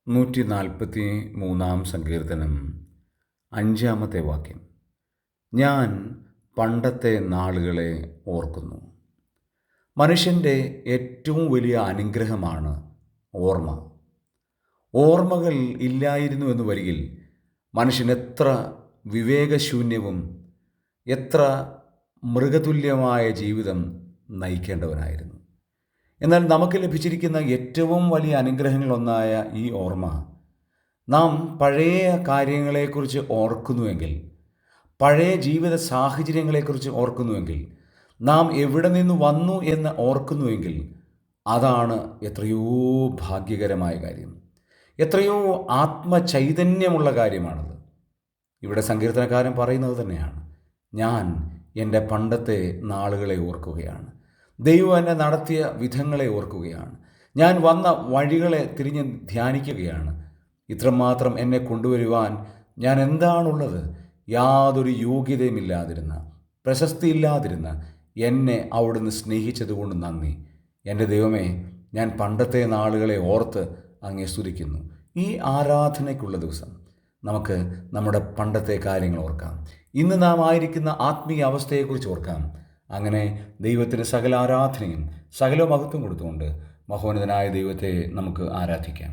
143 സങ്കീർത്തനം 5-ാമത്തെ വാക്യം. ഞാൻ പണ്ടത്തെ നാളുകളെ ഓർക്കുന്നു. മനുഷ്യൻ്റെ ഏറ്റവും വലിയ അനുഗ്രഹമാണ് ഓർമ്മ. ഓർമ്മകൾ ഇല്ലായിരുന്നു എന്ന് വരികിൽ മനുഷ്യൻ എത്ര വിവേകശൂന്യവും എത്ര മൃഗതുല്യമായ ജീവിതം നയിക്കേണ്ടവനായിരുന്നു. എന്നാൽ നമുക്ക് ലഭിച്ചിരിക്കുന്ന ഏറ്റവും വലിയ അനുഗ്രഹങ്ങളൊന്നായ ഈ ഓർമ്മ, നാം പഴയ കാര്യങ്ങളെക്കുറിച്ച് ഓർക്കുന്നുവെങ്കിൽ, പഴയ ജീവിത സാഹചര്യങ്ങളെക്കുറിച്ച് ഓർക്കുന്നുവെങ്കിൽ, നാം എവിടെ നിന്ന് വന്നു എന്ന് ഓർക്കുന്നുവെങ്കിൽ, അതാണ് എത്രയോ ഭാഗ്യകരമായ കാര്യം, എത്രയോ ആത്മചൈതന്യമുള്ള കാര്യമാണത്. ഇവിടെ സങ്കീർത്തനക്കാരൻ പറയുന്നത് തന്നെയാണ്, ഞാൻ എൻ്റെ പണ്ടത്തെ നാളുകളെ ഓർക്കുകയാണ്, ദൈവം എന്നെ നടത്തിയ വിധങ്ങളെ ഓർക്കുകയാണ്, ഞാൻ വന്ന വഴികളെ തിരിഞ്ഞ് ധ്യാനിക്കുകയാണ്. ഇത്രമാത്രം എന്നെ കൊണ്ടുവരുവാൻ ഞാൻ എന്താണുള്ളത്? യാതൊരു യോഗ്യതയുമില്ലാതിരുന്ന, പ്രശസ്തിയില്ലാതിരുന്ന എന്നെ അവിടുന്ന് സ്നേഹിച്ചതുകൊണ്ട് നന്ദി. എൻ്റെ ദൈവമേ, ഞാൻ പണ്ടത്തെ നാളുകളെ ഓർത്ത് അങ്ങേ സ്തുതിക്കുന്നു. ഈ ആരാധനയ്ക്കുള്ള ദിവസം നമുക്ക് നമ്മുടെ പണ്ടത്തെ കാര്യങ്ങൾ ഓർക്കാം. ഇന്ന് നാം ആയിരിക്കുന്ന ആത്മീയ അവസ്ഥയെക്കുറിച്ച് ഓർക്കാം. അങ്ങനെ ദൈവത്തിന് സകല ആരാധനയും സകല മഹത്വം കൊടുത്തുകൊണ്ട് മഹോന്നതനായ ദൈവത്തെ നമുക്ക് ആരാധിക്കാം.